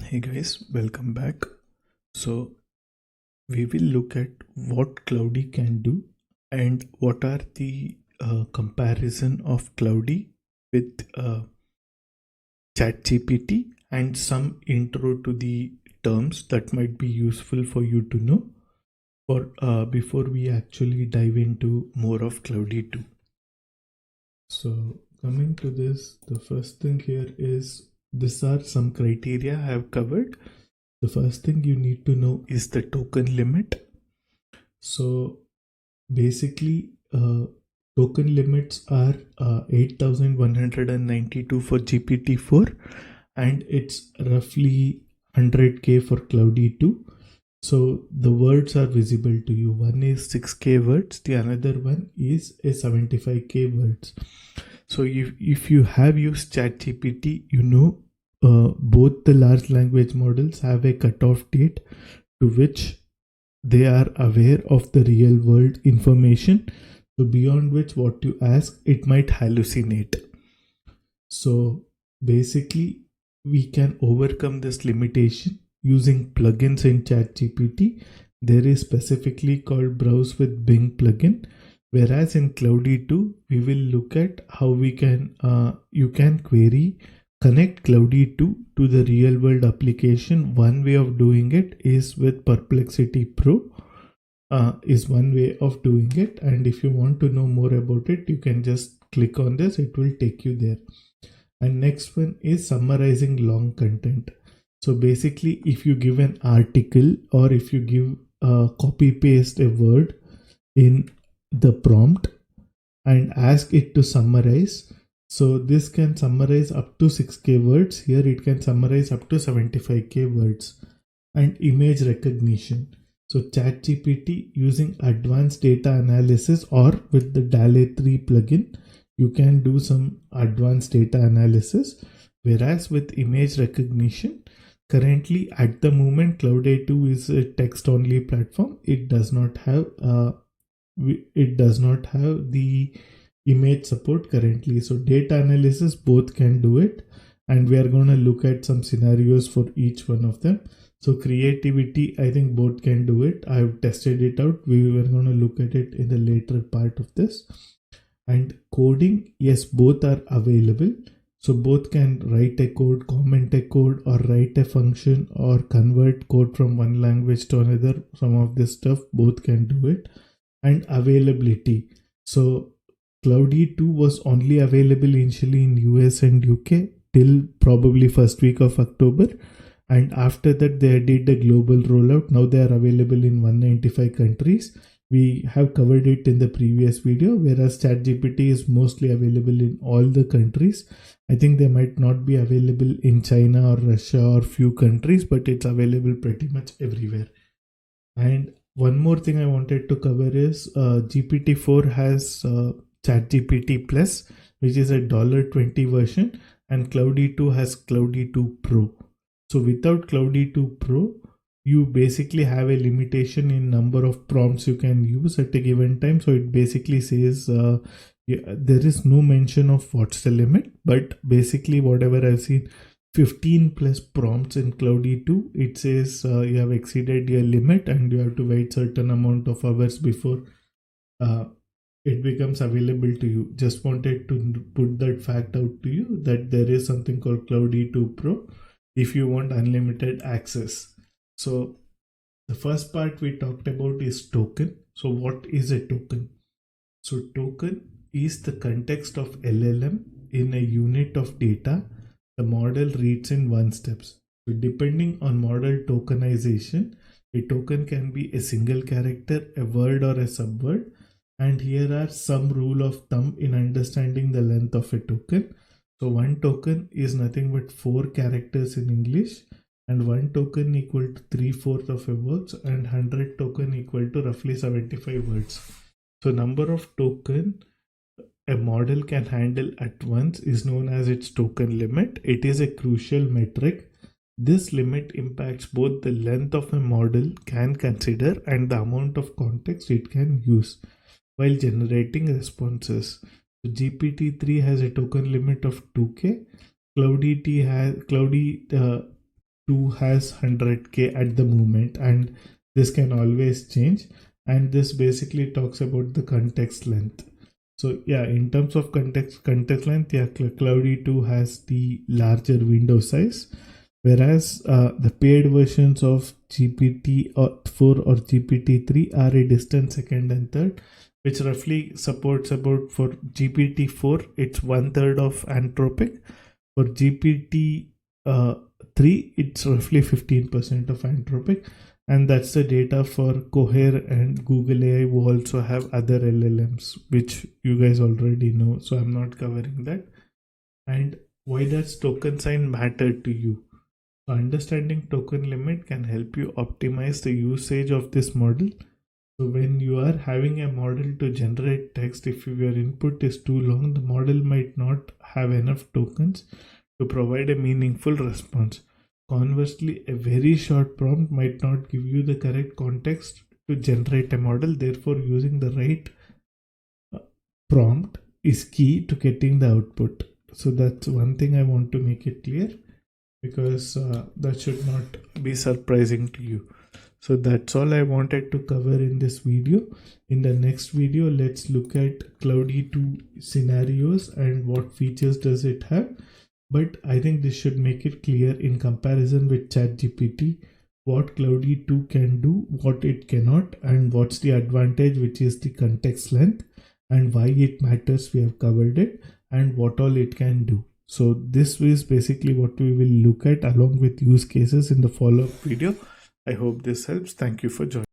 Hey guys, welcome back. So, we will look at what Cloudy can do and what are the comparison of Cloudy with ChatGPT and some intro to the terms that might be useful for you to know for before we actually dive into more of Cloudy 2. So, coming to this, the first thing here is these are some criteria I have covered. The first thing you need to know is the token limit. So basically, token limits are 8192 for GPT-4 and it's roughly 100k for Cloudy 2. So the words are visible to you. One is 6k words, the another one is a 75k words. So if you have used ChatGPT, you know both the large language models have a cutoff date to which they are aware of the real world information. So beyond which what you ask, it might hallucinate. So basically, we can overcome this limitation using plugins in ChatGPT. There is specifically called Browse with Bing plugin. Whereas in Cloudy 2, we will look at how we can you can query connect Cloudy 2 to the real world application. One way of doing it is with Perplexity Pro. Is one way of doing it, and if you want to know more about it, you can just click on this, it will take you there. And next one is summarizing long content. So basically, if you give an article or if you give copy paste a word in the prompt and ask it to summarize, so this can summarize up to 6k words. Here it can summarize up to 75k words. And image recognition. So ChatGPT using advanced data analysis or with the DALL-E 3 plugin, you can do some advanced data analysis. Whereas with image recognition, currently at the moment, Cloudy 2 is a text-only platform. It does not have the image support currently. So data analysis both can do it, and we are going to look at some scenarios for each one of them. So creativity, I think both can do it. I've tested it out. We were going to look at it in the later part of this. And coding, yes, both are available. So both can write a code, comment a code, or write a function, or convert code from one language to another. Some of this stuff, both can do it. And availability. So Cloudy 2 was only available initially in US and UK till probably first week of October. And after that, they did a global rollout. Now they are available in 195 countries. We have covered it in the previous video, whereas ChatGPT is mostly available in all the countries. I think they might not be available in China or Russia or few countries, but it's available pretty much everywhere. And one more thing I wanted to cover is GPT-4 has ChatGPT Plus, which is a $20 version, and Cloudy 2 has Cloudy 2 Pro. So without Cloudy 2 Pro, you basically have a limitation in number of prompts you can use at a given time. So it basically says there is no mention of what's the limit, but basically whatever I've seen, 15 plus prompts in Cloudy 2, it says you have exceeded your limit and you have to wait certain amount of hours before it becomes available to you. Just wanted to put that fact out to you that there is something called Cloudy 2 Pro if you want unlimited access. So the first part we talked about is token. So what is a token? So token is the context of LLM in a unit of data the model reads in one steps. So depending on model tokenization, a token can be a single character, a word, or a subword. And here are some rule of thumb in understanding the length of a token. So one token is nothing but 4 characters in English, and one token equal to 3/4 of a words, and 100 token equal to roughly 75 words. So number of token a model can handle at once is known as its token limit. It is a crucial metric. This limit impacts both the length of a model can consider and the amount of context it can use while generating responses. So GPT-3 has a token limit of 2k. Cloudy 2 has 100k at the moment, and this can always change. And this basically talks about the context length. So yeah, in terms of context length, yeah, Cloudy 2 has the larger window size, whereas the paid versions of GPT-4 or GPT-3 are a distant second and third, which roughly supports about, for GPT-4 it's 1/3 of Anthropic. For GPT-3 it's roughly 15% of Anthropic, and that's the data for Cohere and Google AI, who also have other LLMs, which you guys already know, so I'm not covering that. And why does token sign matter to you? So understanding token limit can help you optimize the usage of this model. So when you are having a model to generate text, if your input is too long, the model might not have enough tokens to provide a meaningful response. Conversely, a very short prompt might not give you the correct context to generate a model. Therefore, using the right prompt is key to getting the output. So that's one thing I want to make it clear, because that should not be surprising to you. So that's all I wanted to cover in this video. In the next video, let's look at Cloudy 2 scenarios and what features does it have. But I think this should make it clear in comparison with ChatGPT what Cloudy 2 can do, what it cannot, and what's the advantage, which is the context length, and why it matters. We have covered it, and what all it can do. So this is basically what we will look at along with use cases in the follow-up video. I hope this helps. Thank you for joining.